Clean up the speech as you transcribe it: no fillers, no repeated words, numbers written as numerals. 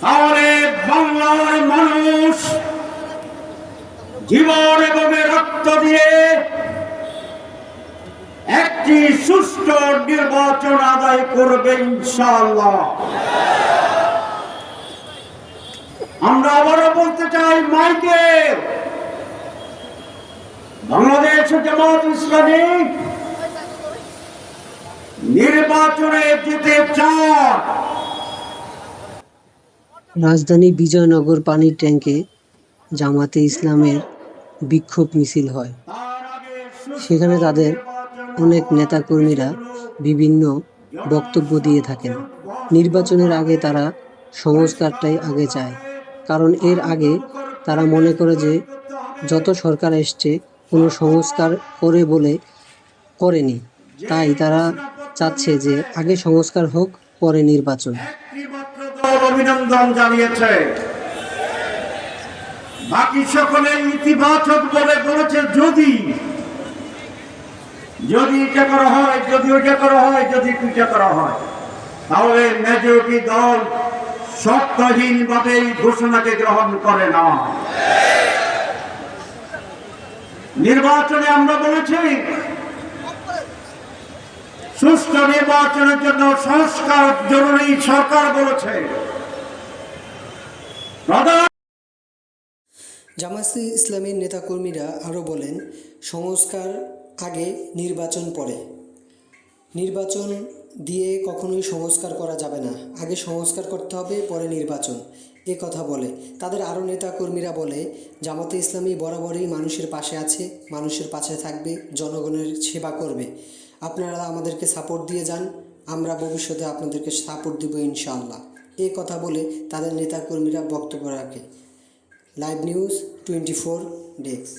তাহলে বাংলার মানুষ জীবন এবং রক্ত দিয়ে একটি সুষ্ঠু নির্বাচন আদায় করবে ইনশাআল্লাহ। আমরা আবারও বলতে চাই মাইকে, বাংলাদেশ জামাত ইসলামী নির্বাচনে যেতে চায়। রাজধানী বিজয়নগর পানির ট্যাঙ্কে জামাতে ইসলামের বিক্ষোভ মিছিল হয়। সেখানে তাদের অনেক নেতাকর্মীরা বিভিন্ন বক্তব্য দিয়ে থাকেন। নির্বাচনের আগে তারা সংস্কারটাই আগে চায়, কারণ এর আগে তারা মনে করে যে যত সরকার এসছে কোনো সংস্কার করে বলে করেনি, তাই তারা চাচ্ছে যে আগে সংস্কার হোক, পরে নির্বাচন। অভিনন্দন জানিয়েছে, বাকি সকলে ইতিবাচক বলে বলেছে যদি এটা করা হয়, যদি ওইটা করা হয়, যদি দুইটা করা হয়, তাহলে মেজরিটি দল শর্তহীন ভাবে এই ঘোষণাকে গ্রহণ করে না। নির্বাচনে আমরা বলেছি সুষ্ঠু নির্বাচনের জন্য সংস্কার জরুরি, সরকার বলেছে। জামাতে ইসলামের নেতাকর্মীরা আরও বলেন, সংস্কার আগে, নির্বাচন পরে। নির্বাচন দিয়ে কখনোই সংস্কার করা যাবে না, আগে সংস্কার করতে হবে, পরে নির্বাচন, এ কথা বলে। তাদের আরও নেতাকর্মীরা বলে, জামাতে ইসলামী বরাবরই মানুষের পাশে আছে, মানুষের পাশে থাকবে, জনগণের সেবা করবে। আপনারা আমাদেরকে সাপোর্ট দিয়ে যান, আমরা ভবিষ্যতে আপনাদেরকে সাপোর্ট দিব ইনশাআল্লাহ, এ কথা বলে তাদের নেতাকর্মীরা বক্তব্য রাখে। Live news 24 desk.